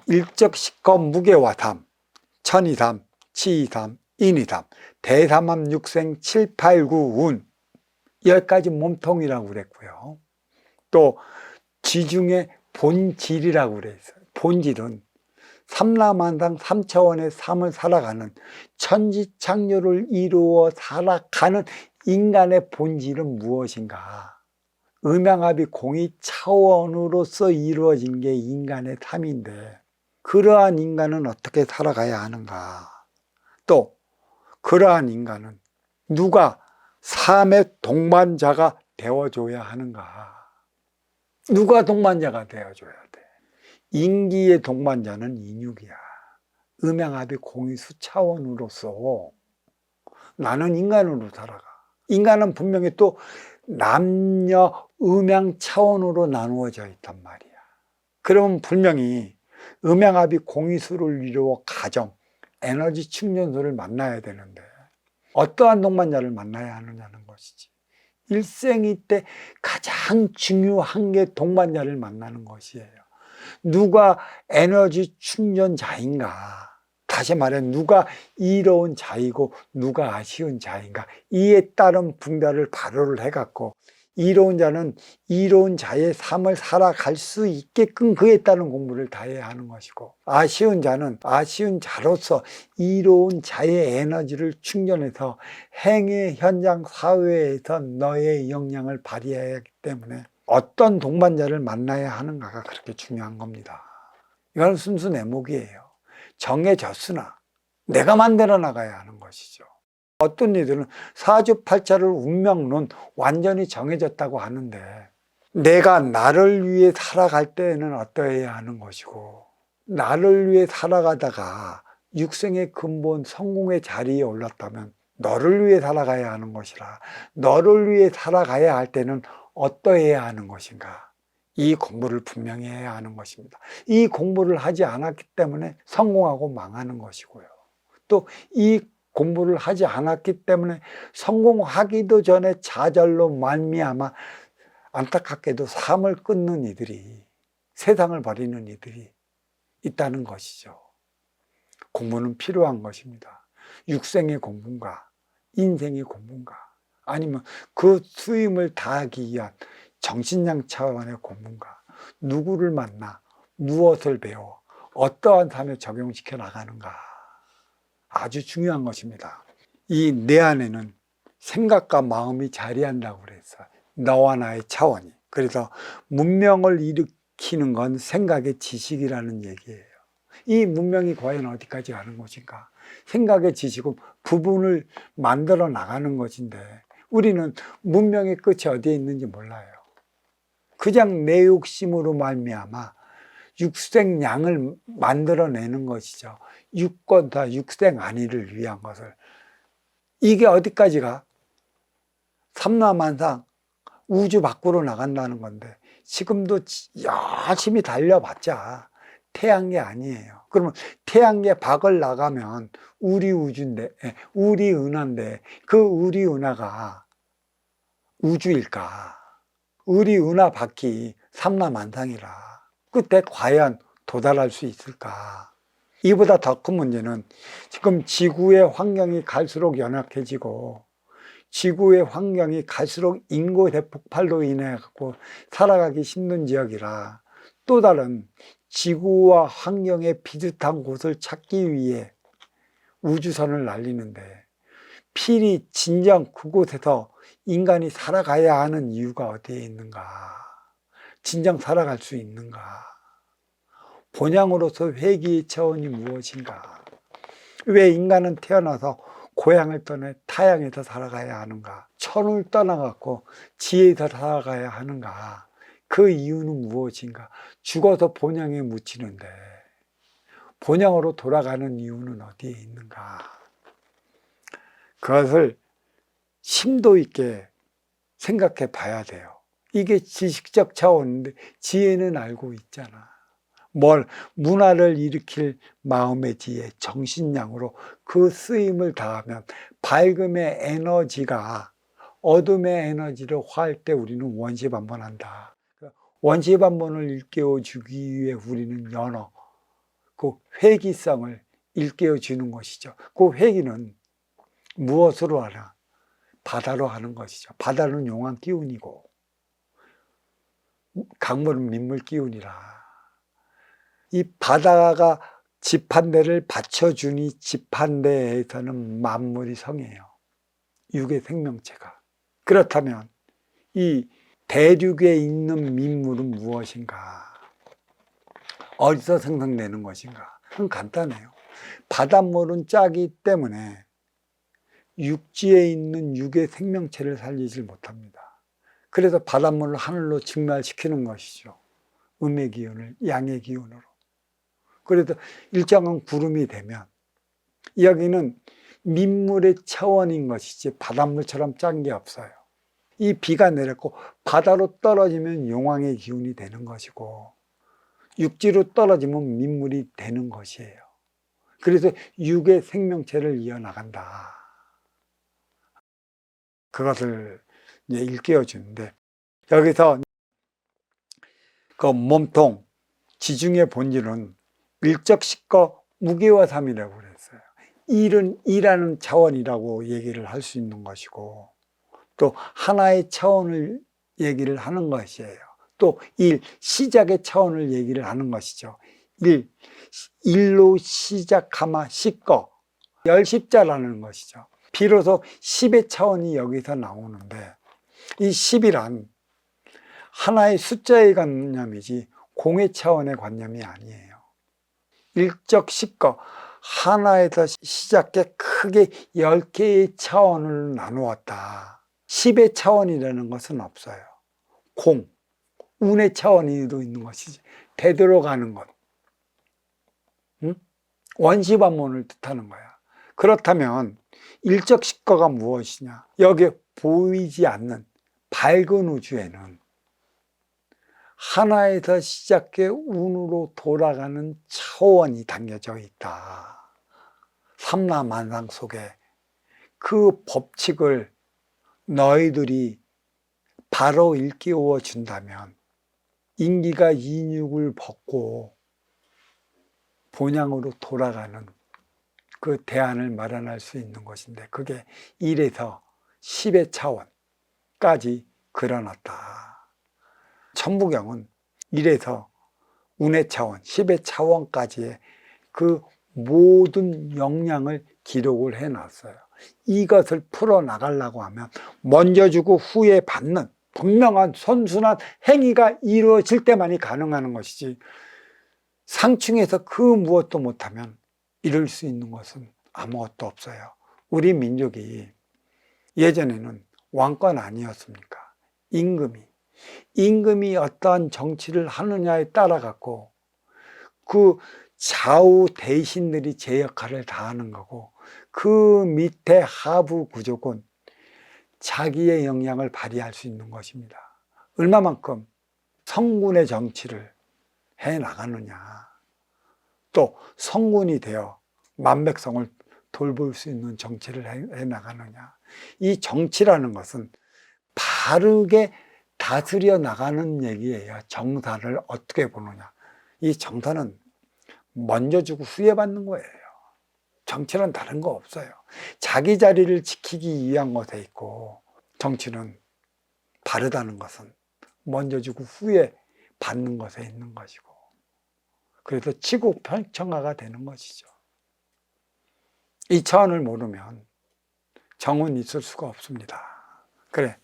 일적식거 무게와담, 천이담, 치이담, 인이담, 대삼함 육생 7, 8, 9, 운, 10가지 몸통이라고 그랬고요. 또 지중의 본질이라고 그랬어요. 본질은 삼라만상 3차원의 삶을 살아가는 천지창조를 이루어 살아가는 인간의 본질은 무엇인가? 음양합이 공이 차원으로서 이루어진 게 인간의 삶인데, 그러한 인간은 어떻게 살아가야 하는가? 또 그러한 인간은 누가 삶의 동반자가 되어줘야 하는가? 누가 동반자가 되어줘야 돼? 인기의 동반자는 인육이야. 음양합이 공이수 차원으로서 나는 인간으로 살아가. 인간은 분명히 또 남녀 음양 차원으로 나누어져 있단 말이야. 그러면 분명히 음양합이 공이수를 이루어 가정, 에너지 충전소를 만나야 되는데 어떠한 동반자를 만나야 하느냐는 것이지. 일생이 때 가장 중요한 게 동반자를 만나는 것이에요. 누가 에너지 충전자인가? 다시 말해 누가 이로운 자이고 누가 아쉬운 자인가? 이에 따른 분별을 바로를 해갖고 이로운 자는 이로운 자의 삶을 살아갈 수 있게끔 그에 따른 공부를 다 해야 하는 것이고, 아쉬운 자는 아쉬운 자로서 이로운 자의 에너지를 충전해서 행의 현장 사회에서 너의 역량을 발휘해야 하기 때문에 어떤 동반자를 만나야 하는가가 그렇게 중요한 겁니다. 이건 순수 내목이에요. 정해졌으나 내가 만들어 나가야 하는 것이죠. 어떤 이들은 사주팔자를 운명론 완전히 정해졌다고 하는데, 내가 나를 위해 살아갈 때에는 어떠해야 하는 것이고, 나를 위해 살아가다가 육생의 근본 성공의 자리에 올랐다면 너를 위해 살아가야 하는 것이라, 너를 위해 살아가야 할 때는 어떠해야 하는 것인가? 이 공부를 분명히 해야 하는 것입니다. 이 공부를 하지 않았기 때문에 성공하고 망하는 것이고요. 또 이 공부를 하지 않았기 때문에 성공하기도 전에 좌절로 말미암아 안타깝게도 삶을 끊는 이들이, 세상을 버리는 이들이 있다는 것이죠. 공부는 필요한 것입니다. 육생의 공부인가, 인생의 공부인가, 아니면 그 수임을 다하기 위한 정신량 차원의 공부인가, 누구를 만나, 무엇을 배워, 어떠한 삶에 적용시켜 나가는가, 아주 중요한 것입니다. 이 내 안에는 생각과 마음이 자리한다고 그랬어요. 너와 나의 차원이. 그래서 문명을 일으키는 건 생각의 지식이라는 얘기예요. 이 문명이 과연 어디까지 가는 것인가? 생각의 지식은 부분을 만들어 나가는 것인데 우리는 문명의 끝이 어디에 있는지 몰라요. 그냥 내 욕심으로 말미암아 육생양을 만들어내는 것이죠. 육권과 육생안위를 위한 것을. 이게 어디까지 가? 삼라만상 우주 밖으로 나간다는 건데 지금도 열심히 달려봤자 태양계 아니에요. 그러면 태양계 밖을 나가면 우리 우주인데, 우리 은하인데 그 우리 은하가 우주일까? 우리 은하 밖이 삼라만상이라 끝에 과연 도달할 수 있을까? 이보다 더 큰 문제는 지금 지구의 환경이 갈수록 연약해지고 지구의 환경이 갈수록 인구 대폭발로 인해 갖고 살아가기 힘든 지역이라 또 다른 지구와 환경에 비슷한 곳을 찾기 위해 우주선을 날리는데 필히 진정 그곳에서 인간이 살아가야 하는 이유가 어디에 있는가? 진정 살아갈 수 있는가? 본향으로서 회귀의 차원이 무엇인가? 왜 인간은 태어나서 고향을 떠나 타향에서 살아가야 하는가? 천을 떠나갖고 지혜에서 살아가야 하는가? 그 이유는 무엇인가? 죽어서 본향에 묻히는데 본향으로 돌아가는 이유는 어디에 있는가? 그것을 심도 있게 생각해 봐야 돼요. 이게 지식적 차원인데 지혜는 알고 있잖아. 뭘 문화를 일으킬 마음의 지혜, 정신량으로 그 쓰임을 다하면 밝음의 에너지가 어둠의 에너지를 화할 때 우리는 원시반번한다. 원시반번을 일깨워 주기 위해 우리는 연어, 그 회기성을 일깨워 주는 것이죠. 그 회기는 무엇으로 하나? 바다로 하는 것이죠. 바다는 용왕 기운이고 강물은 민물 기운이라. 이 바다가 집한대를 받쳐주니 집한대에서는 만물이 성해요. 육의 생명체가. 그렇다면 이 대륙에 있는 민물은 무엇인가? 어디서 생성되는 것인가? 그건 간단해요. 바닷물은 짜기 때문에 육지에 있는 육의 생명체를 살리질 못합니다. 그래서 바닷물을 하늘로 직멸시키는 것이죠. 음의 기운을 양의 기운으로. 그래서 일정한 구름이 되면 여기는 민물의 차원인 것이지 바닷물처럼 짠 게 없어요. 이 비가 내렸고 바다로 떨어지면 용왕의 기운이 되는 것이고 육지로 떨어지면 민물이 되는 것이에요. 그래서 육의 생명체를 이어나간다. 그것을 이제 일깨워 주는데 여기서 그 몸통, 지중의 본질은 일적식거 무게화삼이라고 그랬어요. 일은 일하는 차원이라고 얘기를 할 수 있는 것이고 또 하나의 차원을 얘기를 하는 것이에요. 또 일, 시작의 차원을 얘기를 하는 것이죠. 일로 시작하마 식거, 열십자라는 것이죠. 비로소 10의 차원이 여기서 나오는데 이 10이란 하나의 숫자의 관념이지 공의 차원의 관념이 아니에요. 일적 식거, 하나에서 시작해 크게 10개의 차원을 나누었다. 10의 차원이라는 것은 없어요. 공, 운의 차원이도 있는 것이지. 되돌아가는 것. 응? 원시반문을 뜻하는 거야. 그렇다면 일적 식거가 무엇이냐? 여기에 보이지 않는 밝은 우주에는 하나에서 시작해 운으로 돌아가는 차원이 담겨져 있다. 삼라만상 속에 그 법칙을 너희들이 바로 일깨워 준다면 인기가 인육을 벗고 본향으로 돌아가는 그 대안을 마련할 수 있는 것인데 그게 1에서 10의 차원까지 그려놨다. 천부경은 1에서 운의 차원, 10의 차원까지의 그 모든 역량을 기록을 해놨어요. 이것을 풀어나가려고 하면 먼저 주고 후에 받는 분명한 선순환 행위가 이루어질 때만이 가능한 것이지 상충해서 그 무엇도 못하면 이룰 수 있는 것은 아무것도 없어요. 우리 민족이 예전에는 왕권 아니었습니까? 임금이 어떠한 정치를 하느냐에 따라 갖고 그 좌우 대신들이 제 역할을 다하는 거고 그 밑에 하부 구족은 자기의 역량을 발휘할 수 있는 것입니다. 얼마만큼 성군의 정치를 해 나가느냐, 또 성군이 되어 만백성을 돌볼 수 있는 정치를 해 나가느냐. 이 정치라는 것은 바르게 다스려 나가는 얘기예요. 정사를 어떻게 보느냐. 이 정사는 먼저 주고 후에 받는 거예요. 정치는 다른 거 없어요. 자기 자리를 지키기 위한 것에 있고 정치는 바르다는 것은 먼저 주고 후에 받는 것에 있는 것이고 그래서 지구평천하가 되는 것이죠. 이 차원을 모르면 정은 있을 수가 없습니다. 그래,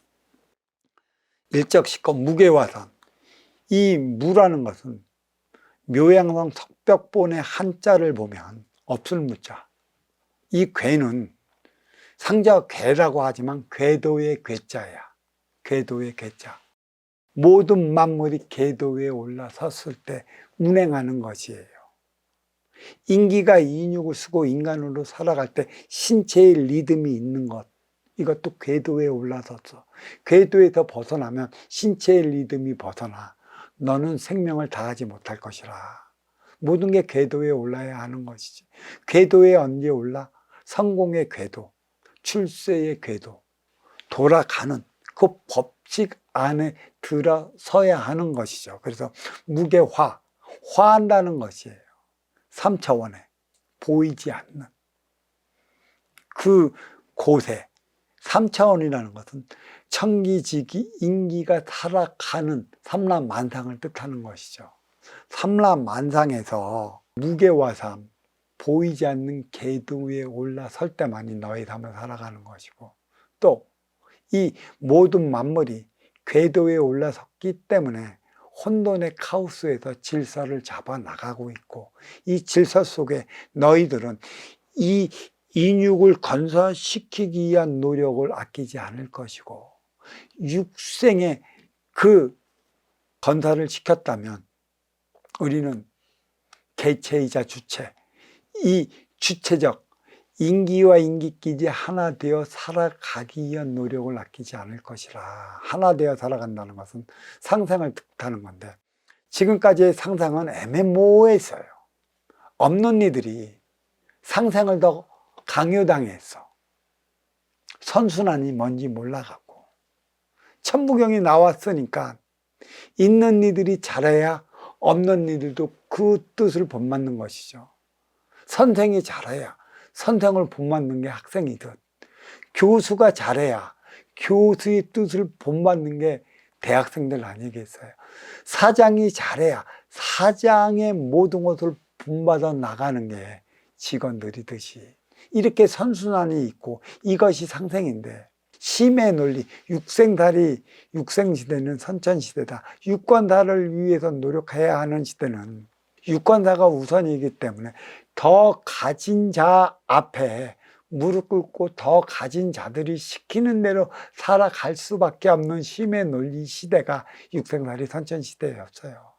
일적식거 무게화선, 이 무라는 것은 묘양성 석벽본의 한자를 보면 없을 무자, 이 괴는 상자 괴라고 하지만 궤도의 괴자야. 궤도의 괴자. 모든 만물이 궤도에 올라섰을 때 운행하는 것이에요. 인기가 인육을 쓰고 인간으로 살아갈 때 신체의 리듬이 있는 것, 이것도 궤도에 올라섰어. 궤도에서 벗어나면 신체의 리듬이 벗어나 너는 생명을 다하지 못할 것이라. 모든 게 궤도에 올라야 하는 것이지. 궤도에 언제 올라? 성공의 궤도, 출세의 궤도, 돌아가는 그 법칙 안에 들어서야 하는 것이죠. 그래서 무게화, 화한다는 것이에요. 3차원에 보이지 않는 그 곳에 3차원이라는 것은 천기지기 인기가 살아가는 삼라만상을 뜻하는 것이죠. 삼라만상에서 무게와 삶, 보이지 않는 궤도 위에 올라설 때만이 너의 삶을 살아가는 것이고, 또 이 모든 만물이 궤도 위에 올라섰기 때문에 혼돈의 카오스에서 질서를 잡아 나가고 있고, 이 질서 속에 너희들은 이 인육을 건설시키기 위한 노력을 아끼지 않을 것이고, 육생의 그 건설을 시켰다면 우리는 개체이자 주체, 이 주체적 인기와 인기끼리 하나 되어 살아가기 위한 노력을 아끼지 않을 것이라. 하나 되어 살아간다는 것은 상상을 뜻하는 건데, 지금까지의 상상은 애매모호했어요. 없는 이들이 상상을 더 강요당했어. 선순환이 뭔지 몰라갖고. 천부경이 나왔으니까 있는 이들이 잘해야 없는 이들도 그 뜻을 본받는 것이죠. 선생이 잘해야 선생을 본받는 게 학생이듯, 교수가 잘해야 교수의 뜻을 본받는 게 대학생들 아니겠어요. 사장이 잘해야 사장의 모든 것을 본받아 나가는 게 직원들이듯이, 이렇게 선순환이 있고 이것이 상생인데, 심의 논리, 육생시대는 선천시대다. 유권사를 위해서 노력해야 하는 시대는 유권사가 우선이기 때문에 더 가진 자 앞에 무릎 꿇고 더 가진 자들이 시키는 대로 살아갈 수밖에 없는 심의 논리 시대가 육생살이 선천시대였어요.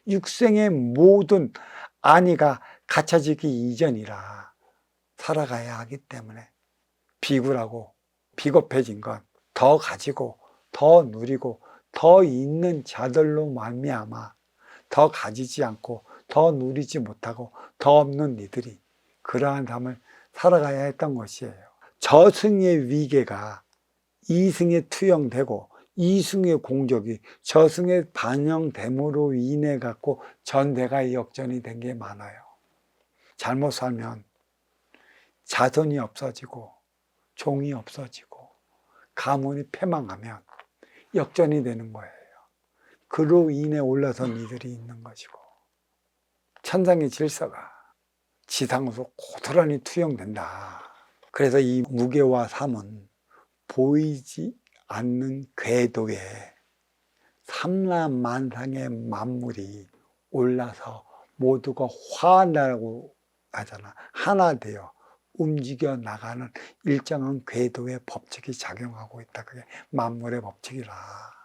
육생의 모든 안위가 갖춰지기 이전이라 살아가야 하기 때문에 비굴하고 비겁해진 건 더 가지고 더 누리고 더 있는 자들로 말미암아 더 가지지 않고 더 누리지 못하고 더 없는 이들이 그러한 삶을 살아가야 했던 것이에요. 저승의 위계가 이승에 투영되고 이승의 공적이 저승에 반영됨으로 인해 갖고 전대가 역전이 된 게 많아요. 잘못 살면 자손이 없어지고 종이 없어지고 가문이 패망하면 역전이 되는 거예요. 그로 인해 올라선 이들이 있는 것이고, 천상의 질서가 지상으로 고스란히 투영된다. 그래서 이 무게와 삶은 보이지 않는 궤도에 삼라만상의 만물이 올라서 모두가 화한다고 하잖아. 하나 되어 움직여 나가는 일정한 궤도의 법칙이 작용하고 있다. 그게 만물의 법칙이라.